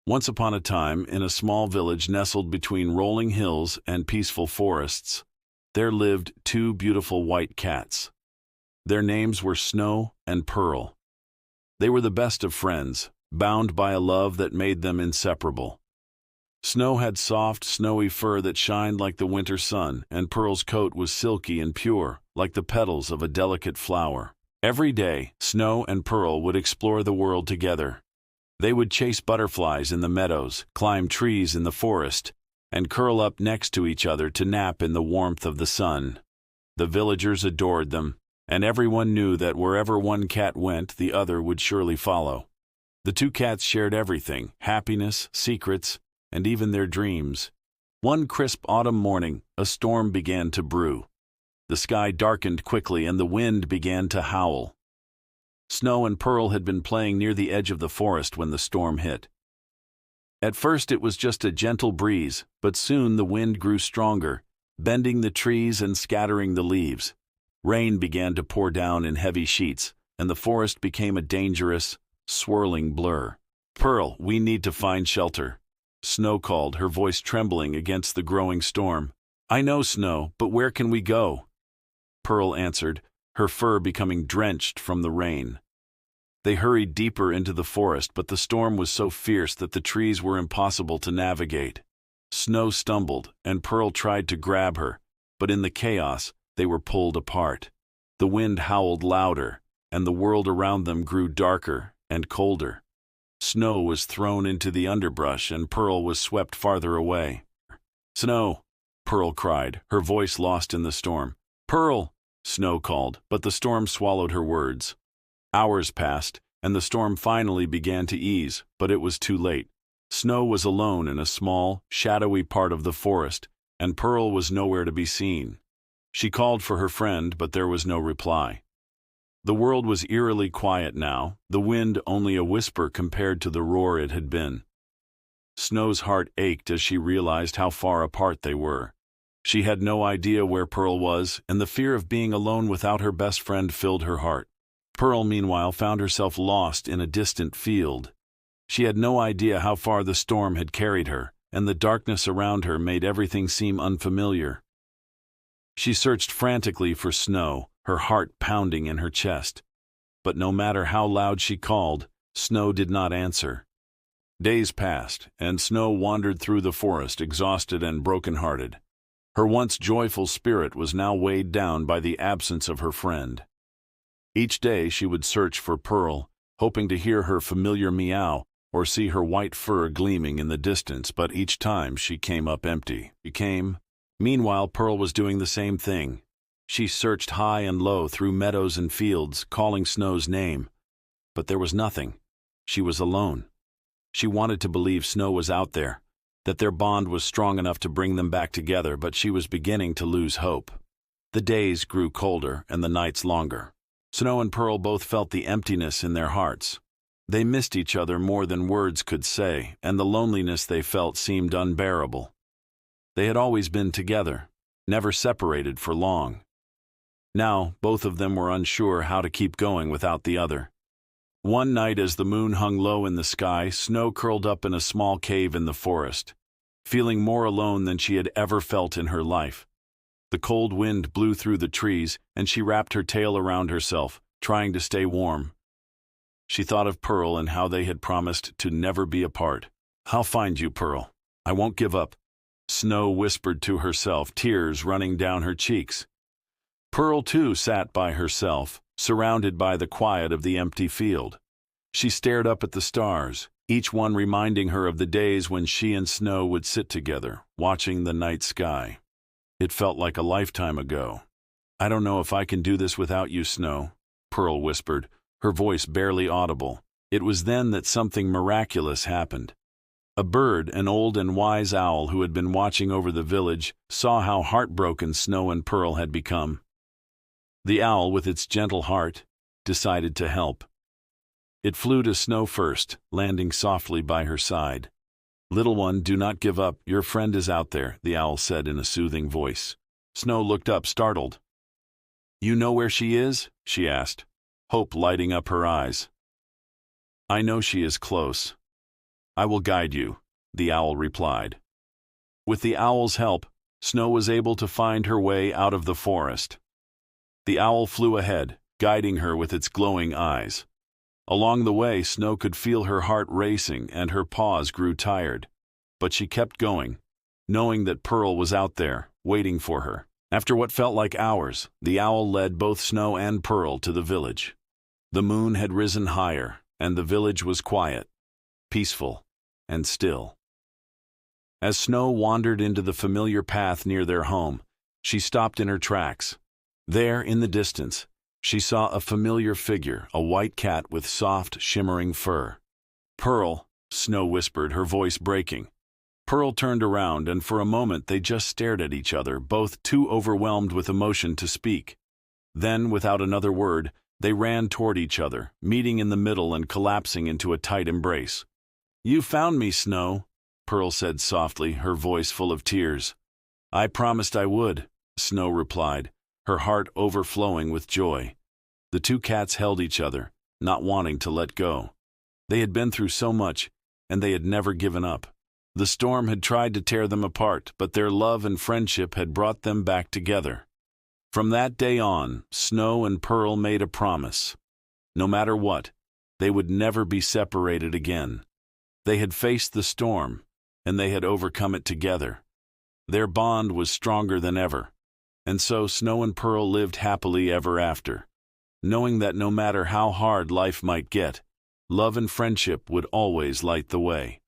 Once upon a time, in a small village nestled between rolling hills and peaceful forests, there lived two beautiful white cats. Their names were Snow and Pearl. They were the best of friends, bound by a love that made them inseparable. Snow had soft, snowy fur that shined like the winter sun, and Pearl's coat was silky and pure, like the petals of a delicate flower. Every day, Snow and Pearl would explore the world together. They would chase butterflies in the meadows, climb trees in the forest, and curl up next to each other to nap in the warmth of the sun. The villagers adored them, and everyone knew that wherever one cat went, the other would surely follow. The two cats shared everything: happiness, secrets, and even their dreams. One crisp autumn morning, a storm began to brew. The sky darkened quickly and the wind began to howl. Snow and Pearl had been playing near the edge of the forest when the storm hit. At first it was just a gentle breeze, but soon the wind grew stronger, bending the trees and scattering the leaves. Rain began to pour down in heavy sheets, and the forest became a dangerous, swirling blur. "Pearl, we need to find shelter," Snow called, her voice trembling against the growing storm. "I know, Snow, but where can we go?" Pearl answered, her fur becoming drenched from the rain. They hurried deeper into the forest, but the storm was so fierce that the trees were impossible to navigate. Snow stumbled, and Pearl tried to grab her, but in the chaos, they were pulled apart. The wind howled louder, and the world around them grew darker and colder. Snow was thrown into the underbrush, and Pearl was swept farther away. "Snow!" Pearl cried, her voice lost in the storm. "Pearl!" Snow called, but the storm swallowed her words. Hours passed, and the storm finally began to ease, but it was too late. Snow was alone in a small, shadowy part of the forest, and Pearl was nowhere to be seen. She called for her friend, but there was no reply. The world was eerily quiet now, the wind only a whisper compared to the roar it had been. Snow's heart ached as she realized how far apart they were. She had no idea where Pearl was, and the fear of being alone without her best friend filled her heart. Pearl, meanwhile, found herself lost in a distant field. She had no idea how far the storm had carried her, and the darkness around her made everything seem unfamiliar. She searched frantically for Snow, her heart pounding in her chest. But no matter how loud she called, Snow did not answer. Days passed, and Snow wandered through the forest exhausted and broken-hearted. Her once joyful spirit was now weighed down by the absence of her friend. Each day she would search for Pearl, hoping to hear her familiar meow or see her white fur gleaming in the distance, but each time she came up empty. Meanwhile, Pearl was doing the same thing. She searched high and low through meadows and fields, calling Snow's name. But there was nothing. She was alone. She wanted to believe Snow was out there, that their bond was strong enough to bring them back together, but she was beginning to lose hope. The days grew colder and the nights longer. Snow and Pearl both felt the emptiness in their hearts. They missed each other more than words could say, and the loneliness they felt seemed unbearable. They had always been together, never separated for long. Now, both of them were unsure how to keep going without the other. One night, as the moon hung low in the sky, Snow curled up in a small cave in the forest, feeling more alone than she had ever felt in her life. The cold wind blew through the trees, and she wrapped her tail around herself, trying to stay warm. She thought of Pearl and how they had promised to never be apart. "I'll find you, Pearl. I won't give up," Snow whispered to herself, tears running down her cheeks. Pearl, too, sat by herself, surrounded by the quiet of the empty field. She stared up at the stars, each one reminding her of the days when she and Snow would sit together, watching the night sky. It felt like a lifetime ago. "I don't know if I can do this without you, Snow," Pearl whispered, her voice barely audible. It was then that something miraculous happened. A bird, an old and wise owl who had been watching over the village, saw how heartbroken Snow and Pearl had become. The owl, with its gentle heart, decided to help. It flew to Snow first, landing softly by her side. "Little one, do not give up. Your friend is out there," the owl said in a soothing voice. Snow looked up, startled. "You know where she is?" she asked, hope lighting up her eyes. "I know she is close." "I will guide you," the owl replied. With the owl's help, Snow was able to find her way out of the forest. The owl flew ahead, guiding her with its glowing eyes. Along the way, Snow could feel her heart racing and her paws grew tired. But she kept going, knowing that Pearl was out there, waiting for her. After what felt like hours, the owl led both Snow and Pearl to the village. The moon had risen higher, and the village was quiet, peaceful, and still. As Snow wandered into the familiar path near their home, she stopped in her tracks. There, in the distance, she saw a familiar figure, a white cat with soft, shimmering fur. "Pearl," Snow whispered, her voice breaking. Pearl turned around, and for a moment they just stared at each other, both too overwhelmed with emotion to speak. Then, without another word, they ran toward each other, meeting in the middle and collapsing into a tight embrace. "You found me, Snow," Pearl said softly, her voice full of tears. "I promised I would," Snow replied, her heart overflowing with joy. The two cats held each other, not wanting to let go. They had been through so much, and they had never given up. The storm had tried to tear them apart, but their love and friendship had brought them back together. From that day on, Snow and Pearl made a promise. No matter what, they would never be separated again. They had faced the storm, and they had overcome it together. Their bond was stronger than ever, and so Snow and Pearl lived happily ever after, knowing that no matter how hard life might get, love and friendship would always light the way.